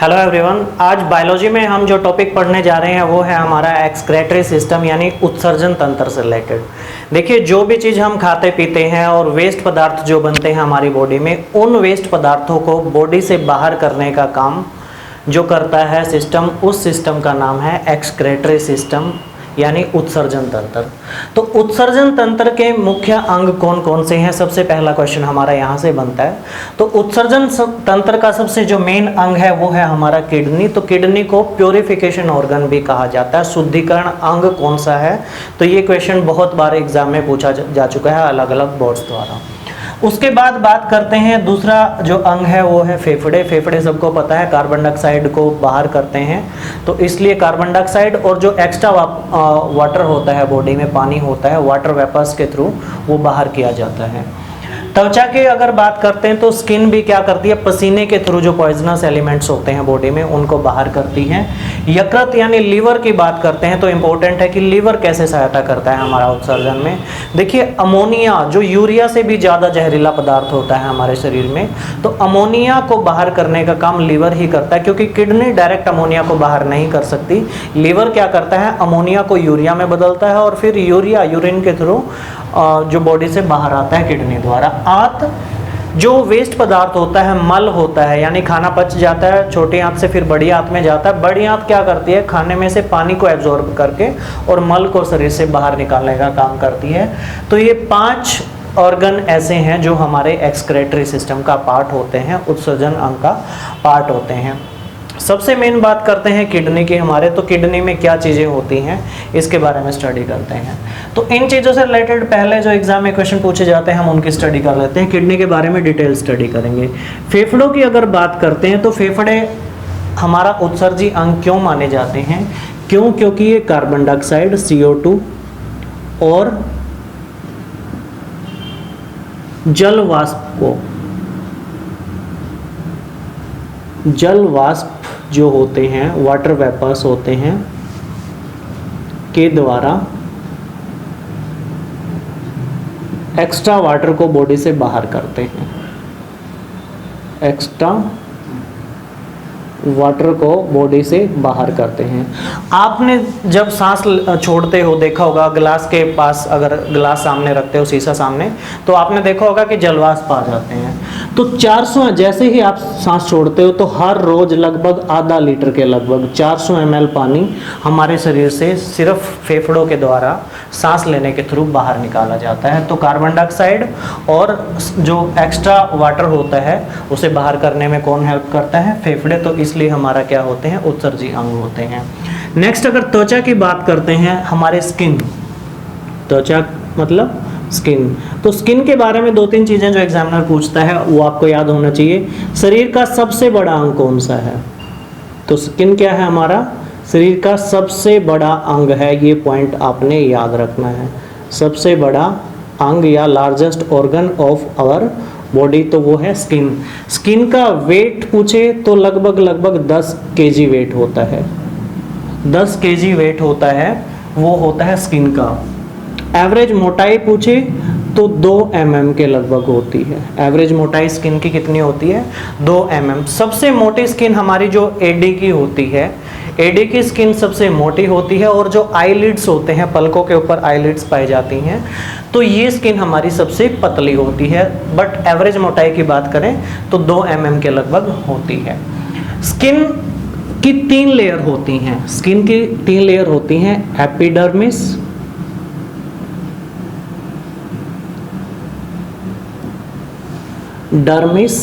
Hello everyone, आज biology में हम जो टॉपिक पढ़ने जा रहे हैं वो है हमारा एक्सक्रेटरी सिस्टम यानी उत्सर्जन तंत्र से रिलेटेड। देखिए, जो भी चीज़ हम खाते पीते हैं और वेस्ट पदार्थ जो बनते हैं हमारी बॉडी में, उन वेस्ट पदार्थों को बॉडी से बाहर करने का काम जो करता है सिस्टम, उस सिस्टम का नाम है एक्सक्रेटरी सिस्टम यानी उत्सर्जन तंत्र। तो उत्सर्जन तंत्र के मुख्य अंग कौन कौन से हैं, सबसे पहला क्वेश्चन हमारा यहाँ से बनता है। तो उत्सर्जन तंत्र का सबसे जो मेन अंग है वो है हमारा किडनी। तो किडनी को प्योरिफिकेशन ऑर्गन भी कहा जाता है। शुद्धिकरण अंग कौन सा है, तो ये क्वेश्चन बहुत बार एग्जाम में पूछा जा चुका है अलग अलग बोर्ड्स द्वारा। उसके बाद बात करते हैं, दूसरा जो अंग है वो है फेफड़े। फेफड़े सबको पता है कार्बन डाइऑक्साइड को बाहर करते हैं, तो इसलिए कार्बन डाइऑक्साइड और जो एक्स्ट्रा वाटर होता है बॉडी में, पानी होता है, वाटर वेपर्स के थ्रू वो बाहर किया जाता है। त्वचा की अगर बात करते हैं तो स्किन भी क्या करती है, पसीने के थ्रू जो पॉइजनस एलिमेंट्स होते हैं बॉडी में उनको बाहर करती है। यकृत यानी लीवर की बात करते हैं तो इम्पोर्टेंट है कि लीवर कैसे सहायता करता है हमारा उत्सर्जन में। देखिए, अमोनिया जो यूरिया से भी ज़्यादा जहरीला पदार्थ होता है हमारे शरीर में, तो अमोनिया को बाहर करने का काम लीवर ही करता है, क्योंकि किडनी डायरेक्ट अमोनिया को बाहर नहीं कर सकती। लीवर क्या करता है, अमोनिया को यूरिया में बदलता है और फिर यूरिया यूरिन के थ्रू जो बॉडी से बाहर आता है किडनी द्वारा। आंत जो वेस्ट पदार्थ होता है, मल होता है, यानी खाना पच जाता है, छोटी आंत से फिर बड़ी आंत में जाता है। बड़ी आंत क्या करती है, खाने में से पानी को एब्जॉर्ब करके और मल को शरीर से बाहर निकालने का काम करती है। तो ये 5 ऑर्गन ऐसे हैं जो हमारे एक्सक्रेटरी सिस्टम का पार्ट होते हैं, उत्सर्जन अंग का पार्ट होते हैं। सबसे मेन बात करते हैं किडनी की हमारे। तो किडनी में क्या चीज़ें होती हैं इसके बारे में स्टडी करते हैं। तो इन चीज़ों से रिलेटेड पहले जो एग्जाम में क्वेश्चन पूछे जाते हैं हम उनकी स्टडी कर लेते हैं। किडनी के बारे में डिटेल स्टडी करेंगे। फेफड़ों की अगर बात करते हैं तो फेफड़े हमारा उत्सर्जी अंग क्यों माने जाते हैं, क्योंकि ये कार्बन डाइऑक्साइड CO2 और जल वाष्प जो होते हैं, वाटर वेपर्स होते हैं, के द्वारा एक्स्ट्रा वाटर को बॉडी से बाहर करते हैं। एक्स्ट्रा वाटर को बॉडी से बाहर करते हैं। आपने जब सांस छोड़ते हो देखा होगा, ग्लास के पास अगर ग्लास सामने रखते हो, शीशा सामने, तो आपने देखा होगा कि जलवाष्प आ जाते हैं। तो 400 जैसे ही आप सांस छोड़ते हो तो हर रोज लगभग आधा लीटर के लगभग 400 ml पानी हमारे शरीर से सिर्फ फेफड़ों के द्वारा सांस लेने के थ्रू बाहर निकाला जाता है। तो कार्बन डाइऑक्साइड और जो एक्स्ट्रा वाटर होता है उसे बाहर करने में कौन हेल्प करता है, फेफड़े। तो इसलिए हमारा क्या होते हैं, उत्सर्जी अंग होते हैं। नेक्स्ट अगर त्वचा की बात करते हैं, हमारे स्किन, त्वचा मतलब स्किन। तो स्किन के बारे में 2-3 चीजें जो एग्जामिनर पूछता है वो आपको याद होना चाहिए। शरीर का सबसे बड़ा अंग कौन सा है, तो स्किन क्या है हमारा, शरीर का सबसे बड़ा अंग है। ये पॉइंट आपने याद रखना है, सबसे बड़ा अंग या largest organ of our body, तो वो है स्किन। स्किन का वेट पूछे तो लगभग 10 kg वेट होता है। 10 kg वेट होता है, वो होता है स्किन का। एवरेज मोटाई पूछे तो 2 mm के लगभग होती है। एवरेज मोटाई स्किन की कितनी होती है, 2 mm। सबसे मोटी स्किन हमारी जो एडी की होती है, एडी की स्किन सबसे मोटी होती है। और जो आईलिड्स होते हैं, पलकों के ऊपर आईलिड्स पाई जाती हैं, तो ये स्किन हमारी सबसे पतली होती है। बट एवरेज मोटाई की बात करें तो 2 mm के लगभग होती है। स्किन की 3 लेयर होती हैं। स्किन की 3 लेयर होती हैं, एपिडर्मिस, डर्मिस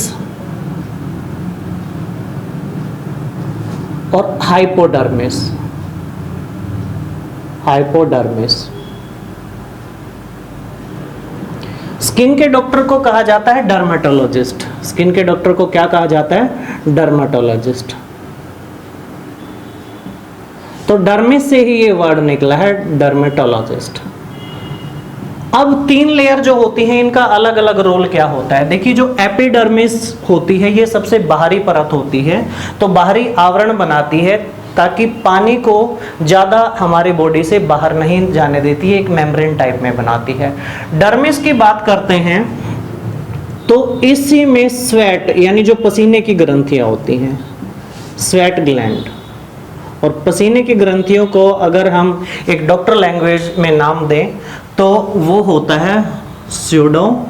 और हाइपोडर्मिस। स्किन के डॉक्टर को कहा जाता है डर्मेटोलॉजिस्ट। स्किन के डॉक्टर को क्या कहा जाता है, डर्मेटोलॉजिस्ट। तो डर्मिस से ही ये वर्ड निकला है, डर्मेटोलॉजिस्ट। अब 3 लेयर जो होती हैं इनका अलग अलग रोल क्या होता है। देखिए, जो एपिडर्मिस होती है ये सबसे बाहरी परत होती है, तो बाहरी आवरण बनाती है ताकि पानी को ज़्यादा हमारी बॉडी से बाहर नहीं जाने देती है, एक मेम्ब्रेन टाइप में बनाती है। डर्मिस की बात करते हैं तो इसी में स्वेट यानी जो पसीने की ग्रंथियां होती हैं, स्वेट ग्लैंड। और पसीने की ग्रंथियों को अगर हम एक डॉक्टर लैंग्वेज में नाम दें तो वो होता है स्यूडोरिफरस।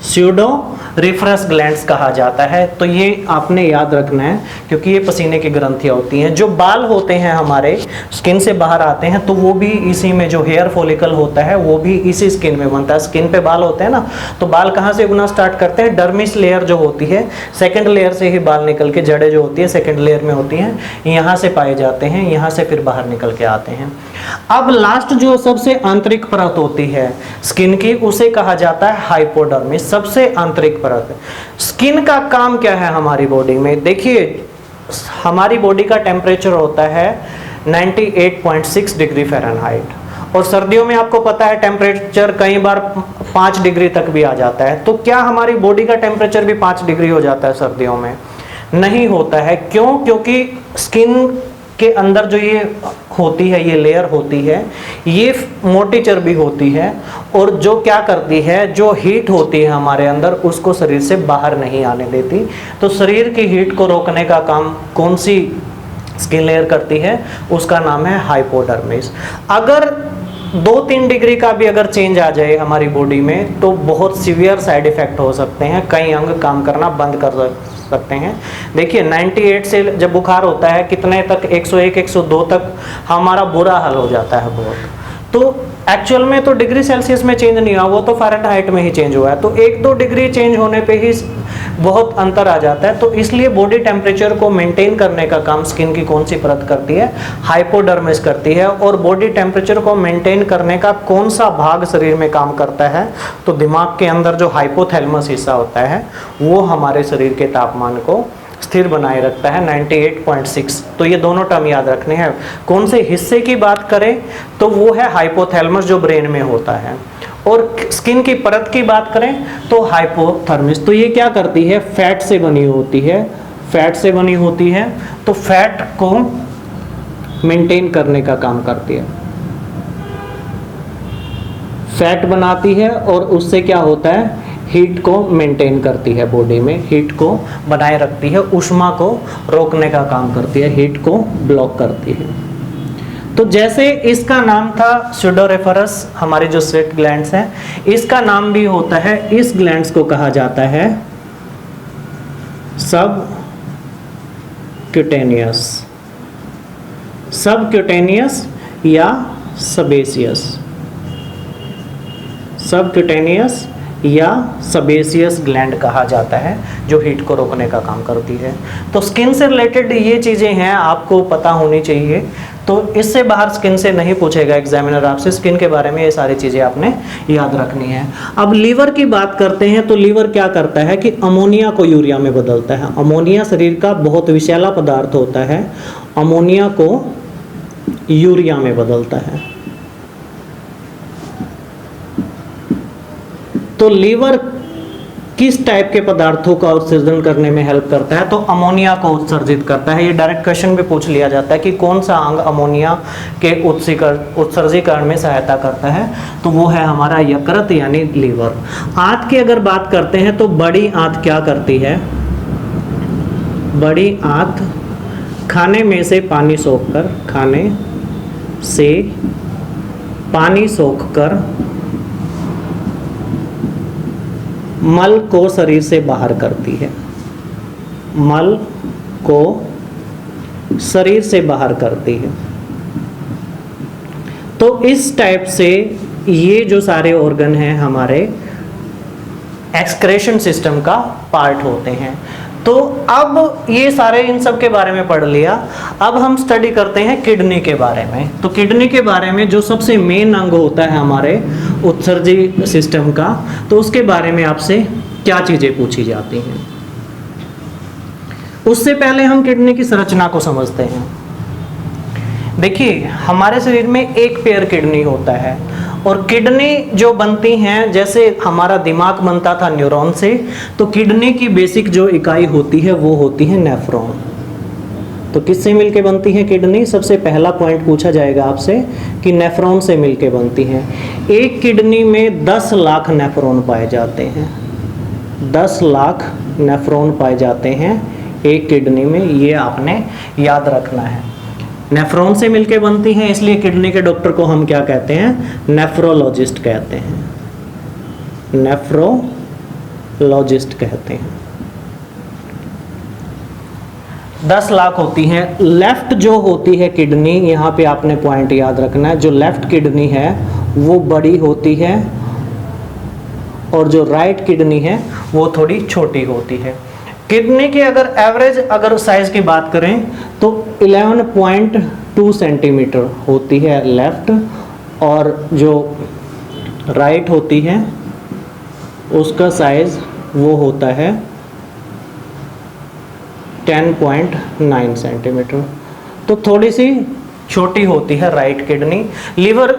स्यूडोरिफरस ग्लैंड्स कहा जाता है। तो ये आपने याद रखना है क्योंकि ये पसीने की ग्रंथियां होती हैं। जो बाल होते हैं हमारे स्किन से बाहर आते हैं तो वो भी इसी में, जो हेयर फॉलिकल होता है वो भी इसी स्किन में बनता है। स्किन पे बाल होते हैं ना, तो बाल कहाँ से उगना स्टार्ट करते हैं? डर्मिस लेयर जो होती है, सेकेंड लेयर से ही बाल निकल के, जड़ें जो होती है सेकेंड लेयर में होती हैं, यहाँ से पाए जाते हैं, यहाँ से फिर बाहर निकल के आते हैं। अब लास्ट जो सबसे आंतरिक परत होती है स्किन की, उसे कहा जाता है हाइपोडर्मिस, सबसे आंतरिक परत। स्किन का काम क्या है हमारी बॉडी में? देखिए, हमारी बॉडी का टेम्परेचर होता है 98.6 डिग्री फ़ारेनहाइट, और सर्दियों में आपको पता है टेम्परेचर कई बार 5 डिग्री तक भी आ जाता है। तो क्या हमारी बॉडी का टेम्परेचर भी 5 डिग्री हो जाता है सर्दियों में? नहीं होता है। क्यों? क्योंकि स्किन के अंदर जो ये होती है, ये लेयर होती है, ये मोटी चर्बी होती है, और जो क्या करती है, जो हीट होती है हमारे अंदर उसको शरीर से बाहर नहीं आने देती। तो शरीर की हीट को रोकने का काम कौन सी स्किन लेयर करती है? उसका नाम है हाइपोडर्मिस। अगर 2-3 डिग्री का भी अगर चेंज आ जाए हमारी बॉडी में तो बहुत सीवियर साइड इफेक्ट हो सकते हैं, कई अंग काम करना बंद कर सकते हैं। देखिए 98 से जब बुखार होता है कितने तक, 101 102 तक हमारा बुरा हाल हो जाता है बहुत। तो एक्चुअल में तो डिग्री सेल्सियस में चेंज नहीं हुआ, वो तो फ़ारेनहाइट में ही चेंज हुआ है। तो 1-2 डिग्री चेंज होने पे ही बहुत अंतर आ जाता है। तो इसलिए बॉडी टेम्परेचर को मेंटेन करने का काम स्किन की कौन सी परत करती है? हाइपोडर्मिस करती है। और बॉडी टेम्परेचर को मेंटेन करने का कौन सा भाग शरीर में काम करता है? तो दिमाग के अंदर जो हाइपोथैलेमस हिस्सा होता है वो हमारे शरीर के तापमान को स्थिर बनाए रखता है 98.6। तो ये दोनों टर्म याद रखने हैं। कौन से हिस्से की बात करें तो वो है हाइपोथैलेमस जो ब्रेन में होता है, और स्किन की परत की बात करें तो हाइपोथर्मिस। तो ये क्या करती है? फैट से बनी होती है, फैट से बनी होती है। तो फैट को मेंटेन करने का काम करती है, फैट बनाती है, और उससे क्या होता है? हीट को मेंटेन करती है, बॉडी में हीट को बनाए रखती है, ऊष्मा को रोकने का काम करती है, हीट को ब्लॉक करती है। तो जैसे इसका नाम था स्यूडोरिफरस, हमारे जो स्वेट ग्लैंड्स हैं, इसका नाम भी होता है, इस ग्लैंड्स को कहा जाता है सबक्यूटेनियस, सबक्यूटेनियस या सेबेसियस, सबक्यूटेनियस या सेबेसियस ग्लैंड कहा जाता है, जो हीट को रोकने का काम करती है। तो स्किन से रिलेटेड ये चीज़ें हैं, आपको पता होनी चाहिए। तो इससे बाहर स्किन से नहीं पूछेगा एग्जामिनर आपसे, स्किन के बारे में ये सारी चीज़ें आपने याद रखनी है। अब लीवर की बात करते हैं तो लीवर क्या करता है कि अमोनिया को यूरिया में बदलता है। अमोनिया शरीर का बहुत विषैला पदार्थ होता है, अमोनिया को यूरिया में बदलता है। तो लीवर किस टाइप के पदार्थों का उत्सर्जन करने में हेल्प करता है? तो अमोनिया को उत्सर्जित करता है। ये डायरेक्ट क्वेश्चन भी पूछ लिया जाता है कि कौन सा अंग अमोनिया के उत्सर्जीकरण में सहायता करता है? तो वो है हमारा यकृत यानी लीवर। आंत की अगर बात करते हैं तो बड़ी आंत क्या करती है? बड़ी आंत खाने में से पानी सोखकर, खाने से पानी सोखकर मल को शरीर से बाहर करती है, मल को शरीर से बाहर करती है। तो इस टाइप से ये जो सारे ऑर्गन हैं हमारे एक्सक्रेशन सिस्टम का पार्ट होते हैं। तो अब ये सारे इन सब के बारे में पढ़ लिया। अब हम स्टडी करते हैं किडनी के बारे में। तो किडनी के बारे में जो सबसे मेन अंग होता है हमारे उत्सर्जी सिस्टम का, तो उसके बारे में आपसे क्या चीज़ें पूछी जाती हैं। उससे पहले हम किडनी की संरचना को समझते हैं। देखिए हमारे शरीर में एक पेयर किडनी होता है, और किडनी जो बनती हैं, जैसे हमारा दिमाग बनता था न्यूरॉन से, तो किडनी की बेसिक जो इकाई होती है वो होती है नेफ्रॉन। तो किससे मिलके बनती है किडनी? सबसे पहला पॉइंट पूछा जाएगा आपसे कि नेफ्रॉन से मिलके बनती है। एक किडनी में 10 लाख नेफ्रॉन पाए जाते हैं, 10 लाख नेफ्रॉन पाए जाते हैं एक किडनी में, ये आपने याद रखना है। नेफ्रॉन से मिलके बनती हैं, इसलिए किडनी के डॉक्टर को हम क्या कहते हैं? नेफ्रोलॉजिस्ट कहते हैं, नेफ्रोलॉजिस्ट कहते हैं। 10 लाख होती हैं। लेफ्ट जो होती है किडनी, यहाँ पे आपने पॉइंट याद रखना है, जो लेफ्ट किडनी है वो बड़ी होती है और जो राइट किडनी है वो थोड़ी छोटी होती है। किडनी की अगर एवरेज अगर साइज की बात करें तो 11.2 सेंटीमीटर होती है लेफ्ट, और जो राइट होती है उसका साइज वो होता है 10.9 सेंटीमीटर। तो थोड़ी सी छोटी होती है राइट किडनी। लिवर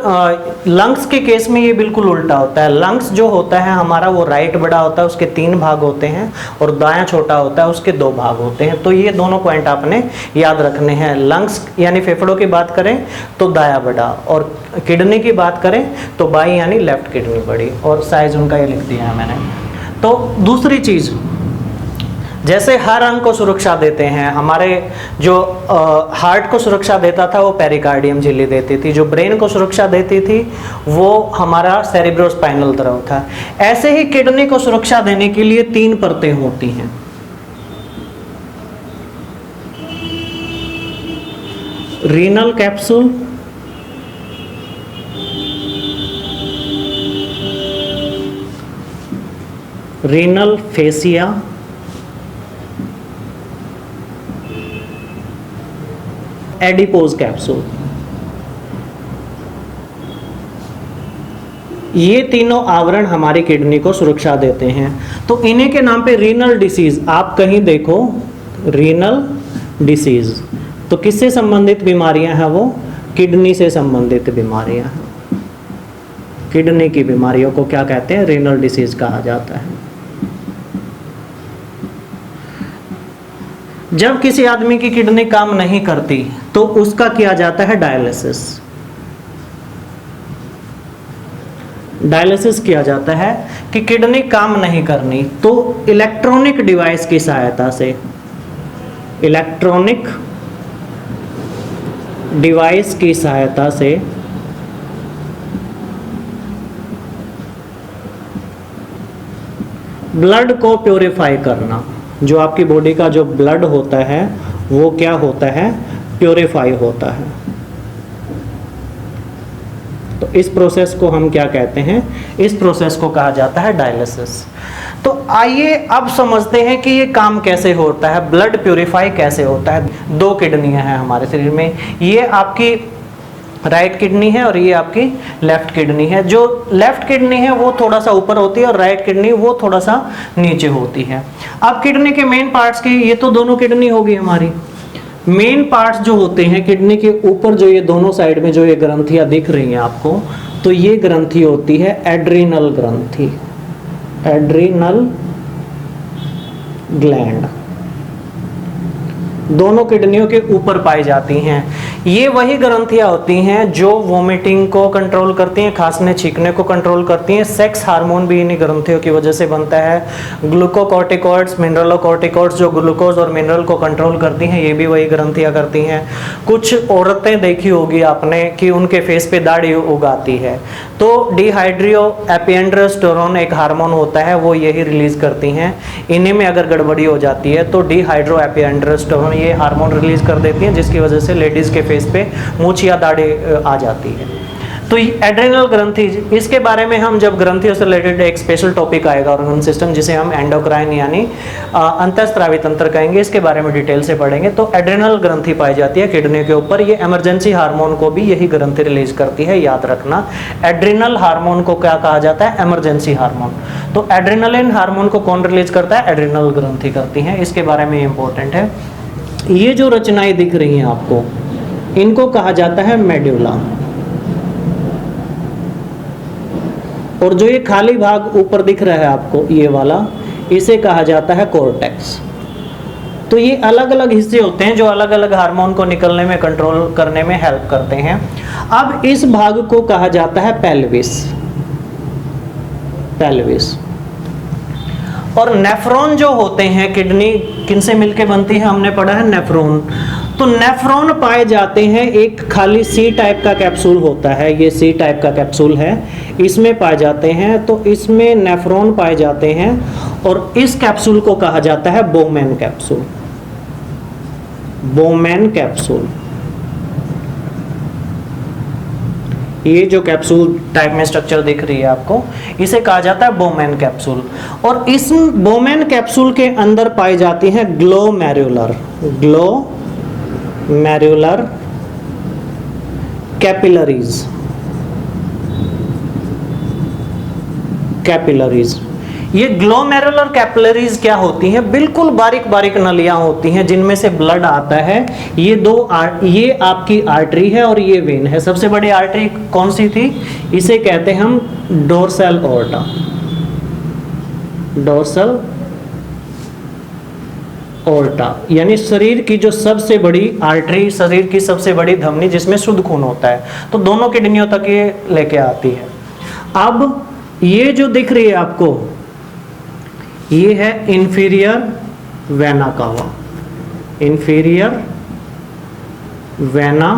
लंग्स के केस में ये बिल्कुल उल्टा होता है। लंग्स जो होता है हमारा वो राइट बड़ा होता है, उसके 3 भाग होते हैं, और दायां छोटा होता है, उसके 2 भाग होते हैं। तो ये दोनों पॉइंट आपने याद रखने हैं। लंग्स यानी फेफड़ों की बात करें तो दायां बड़ा, और किडनी की बात करें तो बाई यानी लेफ्ट किडनी बड़ी, और साइज उनका ये लिख दिया है मैंने। तो दूसरी चीज़, जैसे हर अंग को सुरक्षा देते हैं, हमारे जो हार्ट को सुरक्षा देता था वो पेरिकार्डियम झिल्ली देती थी, जो ब्रेन को सुरक्षा देती थी वो हमारा सेरिब्रोस्पाइनल द्रव था। ऐसे ही किडनी को सुरक्षा देने के लिए 3 परतें होती हैं। Renal capsule, renal fascia, adipose capsule. ये तीनों आवरण हमारी किडनी को सुरक्षा देते हैं। तो इन्हीं के नाम पे रीनल डिसीज, आप कहीं देखो रीनल डिसीज, तो किससे संबंधित बीमारियां हैं? वो किडनी से संबंधित बीमारियां हैं। किडनी की बीमारियों को क्या कहते हैं? रीनल डिसीज कहा जाता है। जब किसी आदमी की किडनी काम नहीं करती तो उसका किया जाता है डायलिसिस। डायलिसिस किया जाता है कि किडनी काम नहीं करनी, तो इलेक्ट्रॉनिक डिवाइस की सहायता से, इलेक्ट्रॉनिक डिवाइस की सहायता से ब्लड को प्योरीफाई करना। जो आपकी बॉडी का जो ब्लड होता है वो क्या होता है? प्योरीफाई होता है। तो इस प्रोसेस को हम क्या कहते हैं? इस प्रोसेस को कहा जाता है डायलिसिस। तो आइए अब समझते हैं कि ये काम कैसे होता है, ब्लड प्योरीफाई कैसे होता है। 2 किडनियां हैं हमारे शरीर में, ये आपकी राइट किडनी है और ये आपकी लेफ्ट किडनी है। जो लेफ्ट किडनी है वो थोड़ा सा ऊपर होती है और राइट किडनी वो थोड़ा सा नीचे होती है। अब किडनी के मेन पार्ट्स की, ये तो दोनों किडनी होगी हमारी। मेन पार्ट्स जो होते हैं किडनी के ऊपर, जो ये दोनों साइड में जो ये ग्रंथियां दिख रही हैं आपको, तो ये ग्रंथि होती है एड्रिनल ग्रंथि, एड्रिनल ग्लैंड। दोनों किडनियों के ऊपर पाई जाती हैं। ये वही ग्रंथियां होती हैं जो वोमिटिंग को कंट्रोल करती हैं, खांसने छींकने को कंट्रोल करती हैं। सेक्स हार्मोन भी इन्हीं ग्रंथियों की वजह से बनता है। ग्लूकोकॉर्टिकॉइड्स, मिनरलोकॉर्टिकॉइड्स जो ग्लूकोज और मिनरल को कंट्रोल करती हैं, ये भी वही ग्रंथियां करती हैं। कुछ औरतें देखी होगी आपने कि उनके फेस पे दाढ़ी उगाती है, तो डिहाइड्रियो एपिएंड्रोस्टेरोन एक हार्मोन होता है, वो यही रिलीज करती हैं। इन्हीं में अगर गड़बड़ी हो जाती है तो डिहाइड्रो एपिएंड्रोस्टेरोन ये हार्मोन रिलीज कर देती हैं, जिसकी वजह से लेडीज के फेस पे मूंछ या दाढ़ी आ जाती है। तो एड्रेनल ग्रंथि, इसके बारे में हम जब ग्रंथियों से रिलेटेड एक स्पेशल टॉपिक आएगा ऑर्गन सिस्टम, जिसे हम एंडोक्राइन यानी अंतःस्रावी तंत्र कहेंगे, इसके बारे में डिटेल से पढ़ेंगे। तो एड्रेनल ग्रंथि पाई जाती है किडनी के ऊपर। ये इमरजेंसी हार्मोन को भी यही ग्रंथि रिलीज करती है, याद रखना। एड्रेनल हार्मोन को क्या कहा जाता है? Emergency hormone. तो एड्रेनलिन हार्मोन को कौन रिलीज करता है? एड्रेनल ग्रंथि करती है। इसके बारे में इंपॉर्टेंट है। ये जो रचनाएं दिख रही हैं आपको, इनको कहा जाता है मेडुला, और जो ये खाली भाग ऊपर दिख रहा है आपको, ये वाला, इसे कहा जाता है कॉर्टेक्स। तो ये अलग अलग हिस्से होते हैं जो अलग अलग हार्मोन को निकलने में, कंट्रोल करने में हेल्प करते हैं। अब इस भाग को कहा जाता है पेल्विस। पेल्विस। और नेफ्रॉन जो होते हैं, किडनी किनसे मिलके बनती है, हमने पढ़ा है नेफ्रॉन। तो नेफ्रॉन पाए जाते हैं, एक खाली सी टाइप का कैप्सूल होता है, ये सी टाइप का कैप्सूल है, इसमें पाए जाते हैं। तो इसमें नेफ्रॉन पाए जाते हैं और इस कैप्सूल को कहा जाता है बोमेन कैप्सूल। बोमेन कैप्सूल, ये जो कैप्सूल टाइप में स्ट्रक्चर दिख रही है आपको, इसे कहा जाता है बोमेन कैप्सूल। और इस बोमेन कैप्सूल के अंदर पाई जाती है ग्लोमेरुलर कैपिलरीज। ये ग्लोमेरुलर कैपिलरीज क्या होती हैं? बिल्कुल बारीक बारीक नलियां होती हैं जिनमें से ब्लड आता है। ये आपकी आर्टरी है और ये वेन है। सबसे बड़ी आर्टरी कौन सी थी? इसे कहते हैं हम डोर्सल ओर्टा। डोर्सल ओर्टा यानी शरीर की जो सबसे बड़ी आर्टरी, शरीर की सबसे बड़ी धमनी जिसमें शुद्ध खून होता है। तो दोनों किडनियों तक ये लेके आती है। अब ये जो दिख रही है आपको, ये है inferior vena cava. Inferior vena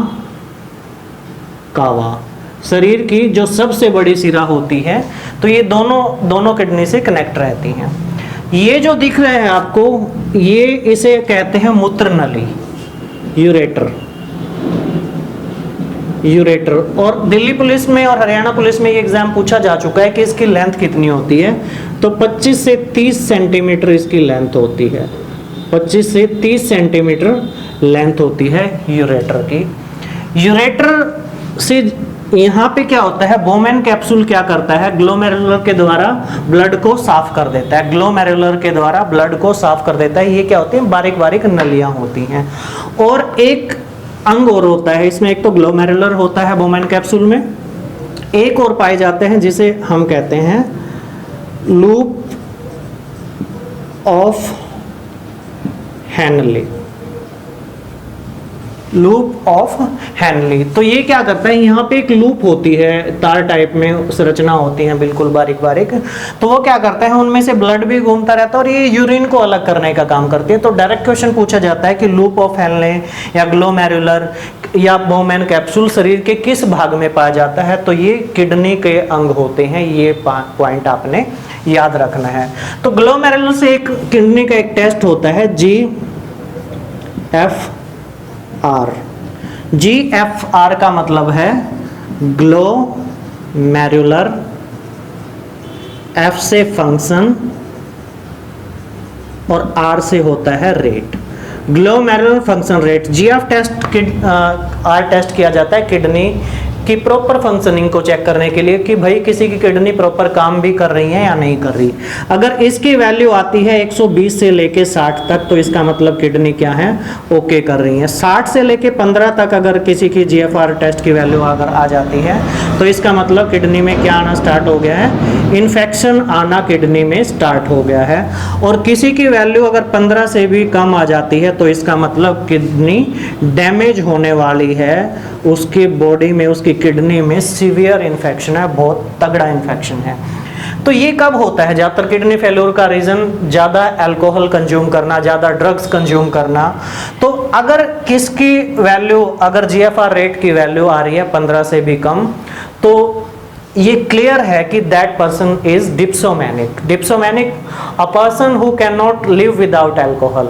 cava शरीर की जो सबसे बड़ी सिरा होती है। तो ये दोनों किडनी से कनेक्ट रहती हैं। ये जो दिख रहा है आपको, ये इसे कहते हैं मूत्र नली, यूरेटर। और दिल्ली पुलिस में और हरियाणा पुलिस में ये एग्जाम पूछा जा चुका है कि इसकी लेंथ कितनी होती है। तो 25 से 30 सेंटीमीटर इसकी लेंथ होती है। 25 से 30 सेंटीमीटर लेंथ होती है यूरेटर की। यूरेटर से यहाँ पे क्या होता है, बोमेन कैप्सूल क्या करता है, ग्लोमेरुलर के द्वारा ब्लड को साफ कर देता है। ग्लोमेरुलर के द्वारा ब्लड को साफ कर देता है। ये क्या होती है? बारीक बारीक नलियां होती हैं। और एक अंग और होता है इसमें, एक तो ग्लोमेरुलर होता है बोमेन कैप्सूल में, एक और पाए जाते हैं जिसे हम कहते हैं loop of Henle. Loop of Henle. तो ये क्या करता है, यहाँ पे एक लूप होती है, तार टाइप में संरचना होती है बिल्कुल बारीक बारीक। तो वो क्या करता है, उनमें से ब्लड भी घूमता रहता है और ये यूरिन को अलग करने का काम करती है। तो डायरेक्ट क्वेश्चन पूछा जाता है कि लूप ऑफ हैनले या ग्लोमेरुलर या बोमेन कैप्सूल शरीर के किस भाग में पाया जाता है? तो ये किडनी के अंग होते हैं। ये पॉइंट आपने याद रखना है। तो ग्लोमेरुलर से एक किडनी का एक टेस्ट होता है GFR का मतलब है ग्लोमेरुलर, F से फंक्शन और R से होता है rate. Glomerular function rate. GF R test किया जाता है किडनी की प्रॉपर फंक्शनिंग को चेक करने के लिए कि भाई किसी की किडनी प्रॉपर काम भी कर रही है या नहीं कर रही। अगर इसकी वैल्यू आती है 120 से लेके 60 तक, तो इसका मतलब किडनी क्या है, ओके कर रही है। 60 से लेके 15 तक अगर किसी की GFR टेस्ट की वैल्यू अगर आ जाती है, तो इसका मतलब किडनी में क्या आना स्टार्ट हो गया है, इन्फेक्शन आना किडनी में स्टार्ट हो गया है। और किसी की वैल्यू अगर 15 से भी कम आ जाती है, तो इसका मतलब किडनी डैमेज होने वाली है, उसकी बॉडी में, उसकी किडनी में सीवियर इन्फेक्शन है, बहुत तगड़ा इन्फेक्शन है। तो ये कब होता है? ज़्यादातर किडनी फेल्योर का रीज़न ज़्यादा अल्कोहल कंज्यूम करना, ज़्यादा ड्रग्स कंज्यूम करना। तो अगर किसकी वैल्यू, अगर GFR रेट की वैल्यू आ रही है 15 से भी कम, तो ये क्लियर है कि that person is dipsomaniac. Dipsomaniac, a person who can not live without alcohol.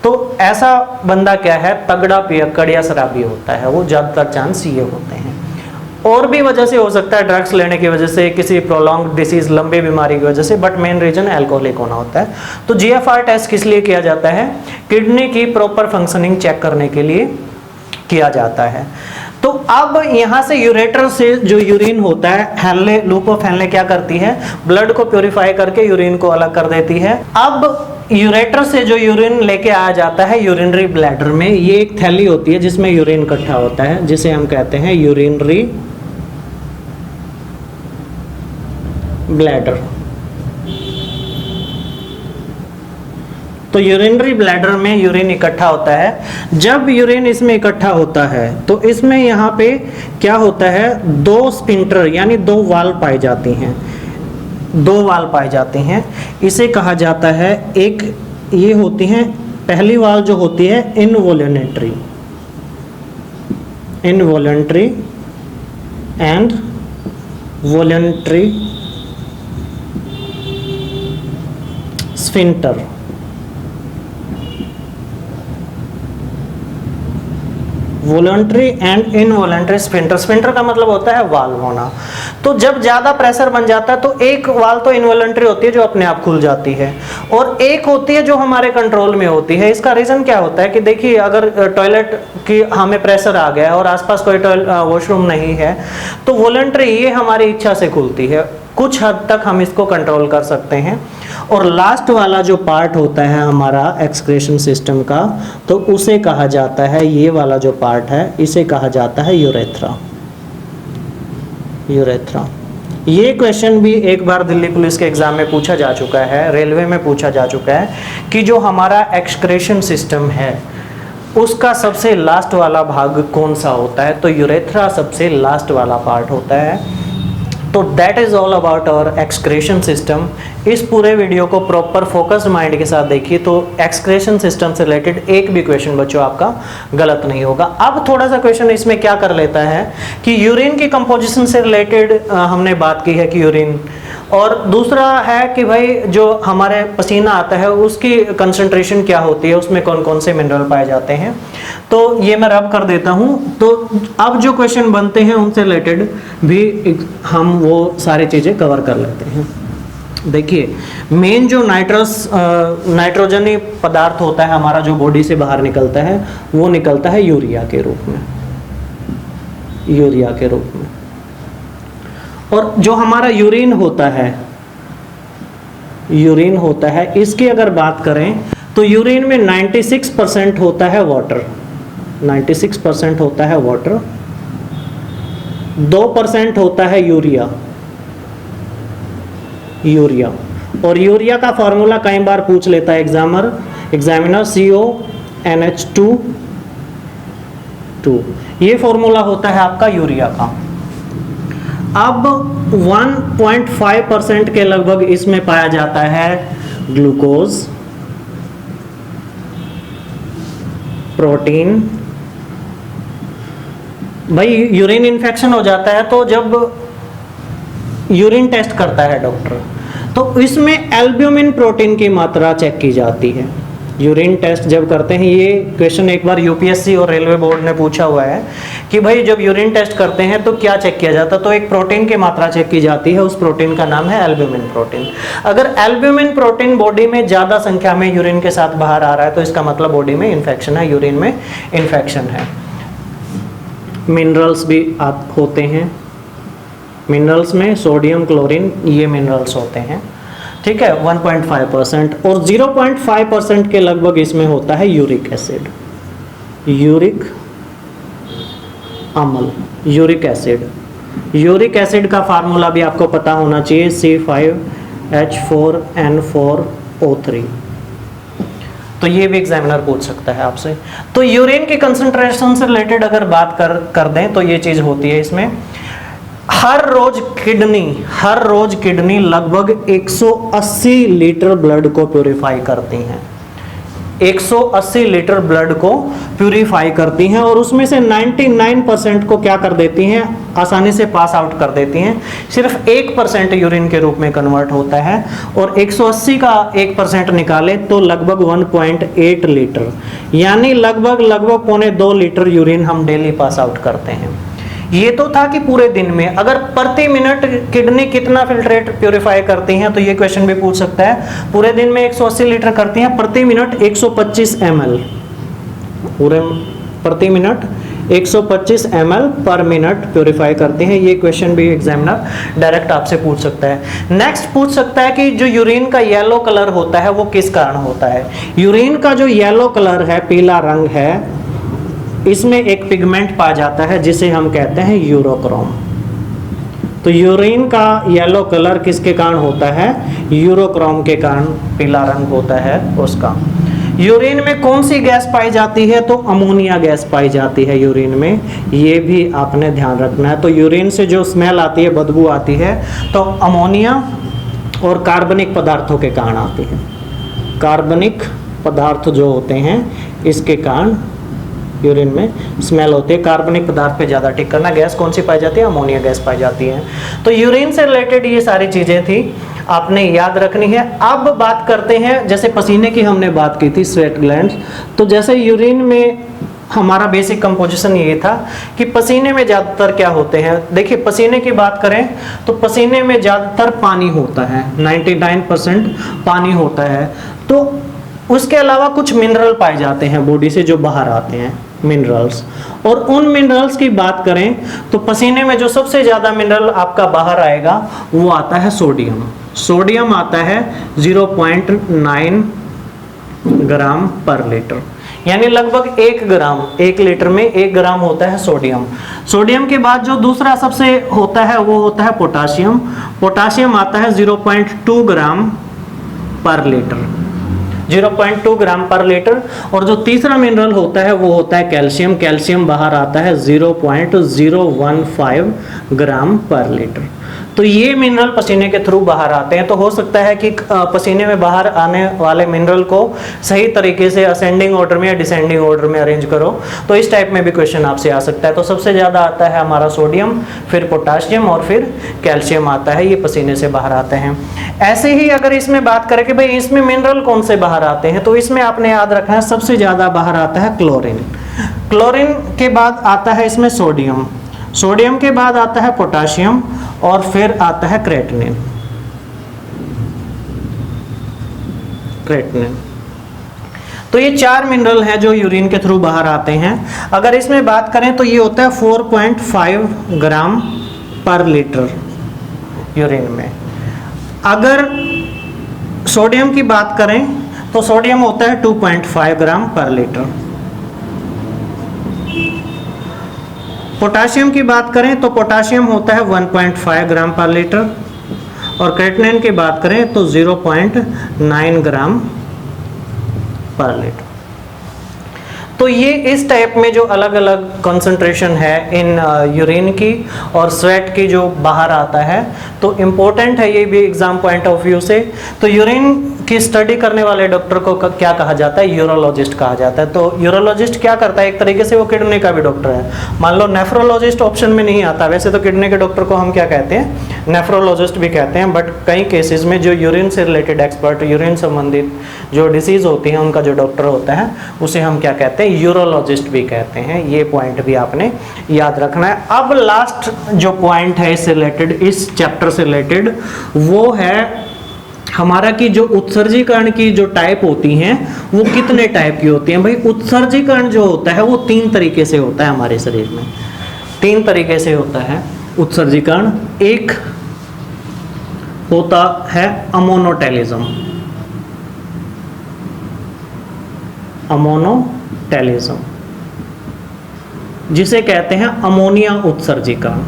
तो ऐसा बंदा क्या है, तगड़ा पियक्कड़ या शराबी होता है, वो ज़्यादातर चांस ये होते हैं। और भी वजह से हो सकता है, ड्रग्स लेने की वजह से, किसी प्रोलॉन्ग डिसीज, लंबी बीमारी की वजह से, बट मेन रीजन अल्कोहलिक होना होता है। तो GFR टेस्ट किस लिए किया जाता है? किडनी की प्रॉपर फंक्शनिंग चेक करने के लिए किया जाता है। तो अब यहाँ से यूरेटर से जो यूरिन होता है, हैनले, लूप ऑफ हैनले क्या करती है, ब्लड को प्योरीफाई करके यूरिन को अलग कर देती है। अब यूरेटर से जो यूरिन लेके आया जाता है यूरिनरी ब्लैडर में, ये एक थैली होती है जिसमें यूरिन इकट्ठा होता है, जिसे हम कहते हैं यूरिनरी ब्लैडर। तो यूरिनरी ब्लैडर में यूरिन इकट्ठा होता है। जब यूरिन इसमें इकट्ठा होता है, तो इसमें यहाँ पे क्या होता है, दो स्पिंटर यानी दो वाल्व पाई जाती हैं। दो वाल पाए जाते हैं, इसे कहा जाता है, एक ये होती हैं, पहली वाल जो होती है involuntary and voluntary sphincter. Voluntary and involuntary sphincter. Sphincter का मतलब होता है वाल्व होना। तो जब ज्यादा प्रेशर बन जाता है तो एक वाल्व तो इनवॉलंटरी होती है जो अपने आप खुल जाती है, और एक होती है जो हमारे कंट्रोल में होती है। इसका रीजन क्या होता है कि देखिए, अगर टॉयलेट की हमें प्रेशर आ गया और आसपास कोई वॉशरूम नहीं है तो वॉलंटरी ये हमारी इच्छा से खुलती है, कुछ हद तक हम इसको कंट्रोल कर सकते हैं। और लास्ट वाला जो पार्ट होता है हमारा एक्सक्रीशन सिस्टम का, तो उसे कहा जाता है, ये वाला जो पार्ट है इसे कहा जाता है यूरेथ्रा। ये क्वेश्चन भी एक बार दिल्ली पुलिस के एग्जाम में पूछा जा चुका है, रेलवे में पूछा जा चुका है कि जो हमारा एक्सक्रीशन सिस्टम है उसका सबसे लास्ट वाला भाग कौन सा होता है, तो यूरेथ्रा सबसे लास्ट वाला पार्ट होता है। तो that is all about our excretion system. इस पूरे वीडियो को प्रॉपर फोकस्ड माइंड के साथ देखिए तो एक्सक्रीशन सिस्टम से रिलेटेड एक भी क्वेश्चन बच्चों आपका गलत नहीं होगा। अब थोड़ा सा क्वेश्चन इसमें क्या कर लेता है कि यूरिन की कंपोजिशन से रिलेटेड हमने बात की है कि यूरिन, और दूसरा है कि भाई जो हमारे पसीना आता है उसकी कंसंट्रेशन क्या होती है, उसमें कौन कौन से मिनरल पाए जाते हैं। तो ये मैं रब कर देता हूँ। तो अब जो क्वेश्चन बनते हैं उनसे रिलेटेड भी हम वो सारी चीज़ें कवर कर लेते हैं। देखिए, मेन जो नाइट्रोजनी पदार्थ होता है हमारा जो बॉडी से बाहर निकलता है वो निकलता है यूरिया के रूप में। और जो हमारा यूरिन होता है इसकी अगर बात करें तो यूरिन में 96% होता है वाटर, 96% होता है वाटर, 2% होता है यूरिया। और यूरिया का फॉर्मूला कई बार पूछ लेता है एग्जामिनर, CONH2, ये फॉर्मूला होता है आपका यूरिया का। अब 1.5% के लगभग इसमें पाया जाता है ग्लूकोज, प्रोटीन। भाई यूरिन इन्फेक्शन हो जाता है तो जब यूरिन टेस्ट करता है डॉक्टर तो इसमें एल्ब्यूमिन प्रोटीन की मात्रा चेक की जाती है। यूरिन टेस्ट जब करते हैं, ये क्वेश्चन एक बार यूपीएससी और रेलवे बोर्ड ने पूछा हुआ है कि भाई जब यूरिन टेस्ट करते हैं तो क्या चेक किया जाता है, तो एक प्रोटीन की मात्रा चेक की जाती है, उस प्रोटीन का नाम है एल्ब्यूमिन प्रोटीन। अगर एल्ब्यूमिन प्रोटीन बॉडी में ज़्यादा संख्या में यूरिन के साथ बाहर आ रहा है तो इसका मतलब बॉडी में इन्फेक्शन है, यूरिन में इन्फेक्शन है। मिनरल्स भी होते हैं, मिनरल्स में सोडियम, क्लोरीन, ये मिनरल्स होते हैं, ठीक है, 1.5%। और 0.5% के लगभग इसमें होता है यूरिक एसिड, यूरिक अम्ल, यूरिक एसिड। यूरिक एसिड का फार्मूला भी आपको पता होना चाहिए, C5H4N4O3। तो ये भी एग्जामिनर पूछ सकता है आपसे। तो यूरिन की कंसंट्रेशन से रिलेटेड अगर बात कर दें तो ये चीज़ होती है इसमें, हर रोज किडनी लगभग 180 लीटर ब्लड को प्यूरिफाई करती हैं, 180 लीटर ब्लड को प्यूरिफाई करती हैं, और उसमें से 99% को क्या कर देती हैं, आसानी से पास आउट कर देती हैं। सिर्फ 1% यूरिन के रूप में कन्वर्ट होता है, और 180 का 1% निकाले तो लगभग 1.8 लीटर, यानी लगभग 2.25 लीटर यूरिन हम डेली पास आउट करते हैं। ये तो था कि पूरे दिन में, अगर प्रति मिनट किडनी कितना फिल्ट्रेट प्यूरिफाई करती हैं तो ये क्वेश्चन भी पूछ सकता है। पूरे दिन में 180 लीटर करती हैं, प्रति मिनट 125 ml, पूरे प्रति मिनट 125 ml पर मिनट प्यूरिफाई करते हैं। ये क्वेश्चन भी एग्जामिनर डायरेक्ट आपसे पूछ सकता है। नेक्स्ट पूछ सकता है कि जो यूरिन का येलो कलर होता है वो किस कारण होता है। यूरिन का जो येलो कलर है, पीला रंग है, इसमें एक पिगमेंट पाया जाता है जिसे हम कहते हैं यूरोक्रोम। तो यूरिन का येलो कलर किसके कारण होता है, यूरोक्रोम के कारण पीला रंग होता है उसका। यूरिन में कौन सी गैस पाई जाती है, तो अमोनिया गैस पाई जाती है यूरिन में, ये भी आपने ध्यान रखना है। तो यूरिन से जो स्मेल आती है, बदबू आती है, तो अमोनिया और कार्बनिक पदार्थों के कारण आती है। कार्बनिक पदार्थ जो होते हैं इसके कारण यूरिन में स्मेल होती है। कार्बनिक पदार्थ पे ज़्यादा टिक करना। गैस कौन सी पाई जाती है? अमोनिया गैस पाई जाती है। तो यूरिन से रिलेटेड ये सारी चीज़ें थी, आपने याद रखनी है। अब बात करते हैं, जैसे पसीने की हमने बात की थी, स्वेट ग्लैंड्स। तो जैसे यूरिन में हमारा बेसिक कंपोजिशन ये था कि पसीने में ज़्यादातर क्या होते हैं। देखिए पसीने की बात करें तो पसीने में ज़्यादातर पानी होता है, 99% पानी होता है। तो उसके अलावा कुछ मिनरल पाए जाते हैं बॉडी से जो बाहर आते हैं, मिनरल्स। और उन मिनरल्स की बात करें तो पसीने में जो सबसे ज़्यादा मिनरल आपका बाहर आएगा वो आता है सोडियम। सोडियम आता है 0.9 ग्राम पर लीटर, यानी लगभग 1 ग्राम, 1 लीटर में 1 ग्राम होता है सोडियम। सोडियम के बाद जो दूसरा सबसे होता है वो होता है पोटाशियम। पोटाशियम आता है 0.2 ग्राम पर लीटर, 0.2 ग्राम पर लीटर। और जो तीसरा मिनरल होता है वो होता है कैल्शियम। कैल्शियम बाहर आता है 0.015 ग्राम पर लीटर। तो ये मिनरल पसीने के थ्रू बाहर आते हैं। तो हो सकता है कि पसीने में बाहर आने वाले मिनरल को सही तरीके से असेंडिंग ऑर्डर में या डिसेंडिंग ऑर्डर में अरेंज करो, तो इस टाइप में भी क्वेश्चन आपसे आ सकता है। तो सबसे ज़्यादा आता है हमारा सोडियम, फिर पोटाशियम और फिर कैल्शियम आता है, ये पसीने से बाहर आते हैं। ऐसे ही अगर इसमें बात करें कि भाई इसमें मिनरल कौन से बाहर आते हैं, तो इसमें आपने याद रखना है सबसे ज़्यादा बाहर आता है क्लोरीन। क्लोरीन के बाद आता है इसमें सोडियम, सोडियम के बाद आता है पोटाशियम और फिर आता है क्रेटिनिन। क्रेटिनिन। तो ये 4 मिनरल हैं जो यूरिन के थ्रू बाहर आते हैं। अगर इसमें बात करें तो ये होता है 4.5 ग्राम पर लीटर यूरिन में। अगर सोडियम की बात करें तो सोडियम होता है 2.5 ग्राम पर लीटर। पोटाशियम की बात करें तो पोटाशियम होता है 1.5 ग्राम पर लीटर। और क्रेटिनिन की बात करें तो 0.9 ग्राम पर लीटर। तो ये इस टाइप में जो अलग अलग कंसंट्रेशन है इन यूरिन की और स्वेट की जो बाहर आता है, तो इम्पोर्टेंट है ये भी एग्जाम पॉइंट ऑफ व्यू से। तो यूरिन की स्टडी करने वाले डॉक्टर को क्या कहा जाता है? यूरोलॉजिस्ट कहा जाता है। तो यूरोलॉजिस्ट क्या करता है? एक तरीके से वो किडनी का भी डॉक्टर है। मान लो नेफ्रोलॉजिस्ट ऑप्शन में नहीं आता, वैसे तो किडनी के डॉक्टर को हम क्या कहते हैं? नेफ्रोलॉजिस्ट भी कहते हैं। बट कई केसेस में जो यूरिन से रिलेटेड एक्सपर्ट, यूरिन संबंधित जो डिसीज होती है उनका जो डॉक्टर होता है उसे हम क्या कहते हैं? यूरोलॉजिस्ट भी कहते हैं। ये पॉइंट भी आपने याद रखना है। अब लास्ट जो पॉइंट है इससे रिलेटेड, इस चैप्टर से रिलेटेड, वो है हमारा कि जो उत्सर्जीकरण की जो टाइप होती हैं वो कितने टाइप की होती हैं। भाई उत्सर्जीकरण जो होता है वो 3 तरीके से होता है हमारे शरीर में। 3 तरीके से होता है उत्सर्जीकरण। एक होता है अमोनोटेलिज्म, अमोनोटेलिज्म जिसे कहते हैं अमोनिया उत्सर्जीकरण।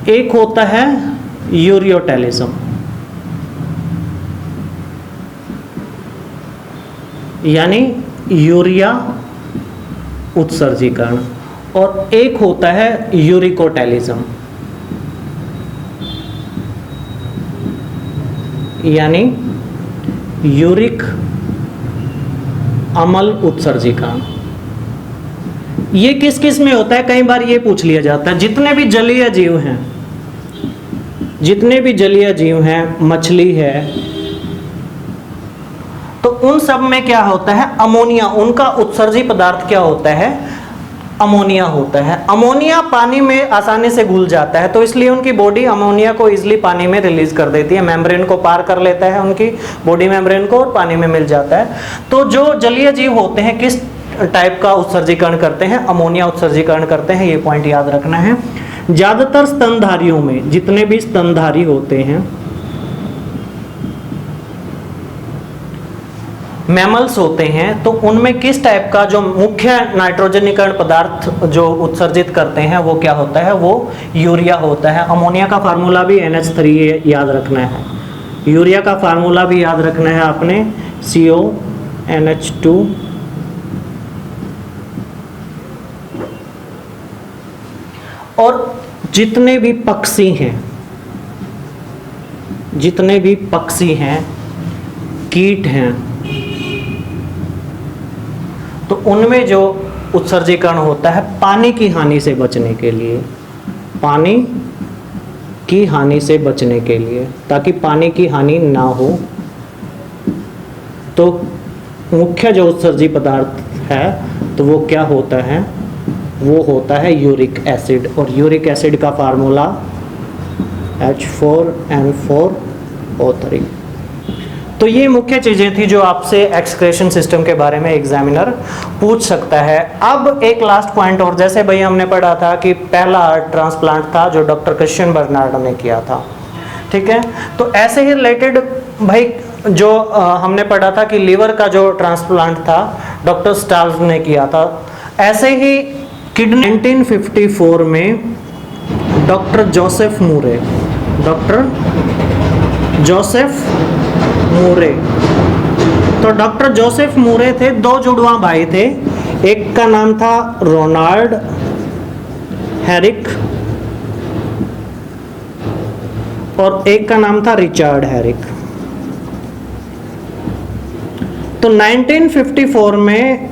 एक होता है यूरियोटेलिज्म, यानी यूरिया उत्सर्जीकरण। और एक होता है यूरिकोटेलिज्म, यानी यूरिक अम्ल उत्सर्जीकरण। ये किस किस में होता है? कई बार ये पूछ लिया जाता है। जितने भी जलीय जीव हैं, जितने भी जलीय जीव हैं, मछली है, तो उन सब में क्या होता है? अमोनिया, उनका उत्सर्जी पदार्थ क्या होता है? अमोनिया होता है। अमोनिया पानी में आसानी से घुल जाता है, तो इसलिए उनकी बॉडी अमोनिया को इजीली पानी में रिलीज कर देती है, मेम्ब्रेन को पार कर लेता है, उनकी बॉडी मेम्ब्रेन को, और पानी में मिल जाता है। तो जो जलीय जीव होते हैं किस टाइप का उत्सर्जीकरण करते हैं? अमोनिया उत्सर्जीकरण करते हैं। ये पॉइंट याद रखना है। ज्यादातर स्तनधारियों में, जितने भी स्तनधारी होते हैं, मैमल्स होते हैं, तो उनमें किस टाइप का जो मुख्य नाइट्रोजनीकरण पदार्थ जो उत्सर्जित करते हैं वो क्या होता है? वो यूरिया होता है। अमोनिया का फार्मूला भी NH3 याद रखना है। यूरिया का फार्मूला भी याद रखना है आपने, CONH2। और जितने भी पक्षी हैं, कीट हैं, तो उनमें जो उत्सर्जीकरण होता है पानी की हानि से बचने के लिए, पानी की हानि से बचने के लिए, ताकि पानी की हानि ना हो, तो मुख्य जो उत्सर्जी पदार्थ है तो वो क्या होता है, वो होता है यूरिक एसिड। और यूरिक एसिड का फार्मूला H4N4O3। तो ये मुख्य चीजें थी जो आपसे एक्सक्रीशन सिस्टम के बारे में एग्जामिनर पूछ सकता है। अब एक लास्ट पॉइंट और, जैसे भाई हमने पढ़ा था कि पहला हार्ट ट्रांसप्लांट था जो डॉक्टर क्रिश्चियन बर्नार्ड ने किया था, ठीक है। तो ऐसे ही रिलेटेड भाई जो हमने पढ़ा था कि लीवर का जो ट्रांसप्लांट था डॉक्टर स्टाल्स ने किया था। ऐसे ही किडनी 1954 में डॉक्टर जोसेफ मूरे, तो डॉक्टर जोसेफ मूरे थे, दो जुड़वा भाई थे, एक का नाम था रोनाल्ड हैरिक और एक का नाम था रिचर्ड हैरिक। तो 1954 में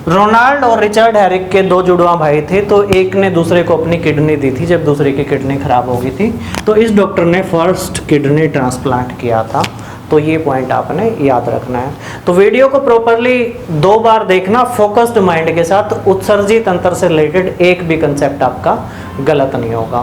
रोनाल्ड और रिचर्ड हैरिक के दो जुड़वा भाई थे, तो एक ने दूसरे को अपनी किडनी दी थी जब दूसरे की किडनी खराब हो गई थी, तो इस डॉक्टर ने फर्स्ट किडनी ट्रांसप्लांट किया था। तो ये पॉइंट आपने याद रखना है। तो वीडियो को प्रॉपरली 2 बार देखना फोकस्ड माइंड के साथ, उत्सर्जी तंत्र से रिलेटेड एक भी कंसेप्ट आपका गलत नहीं होगा।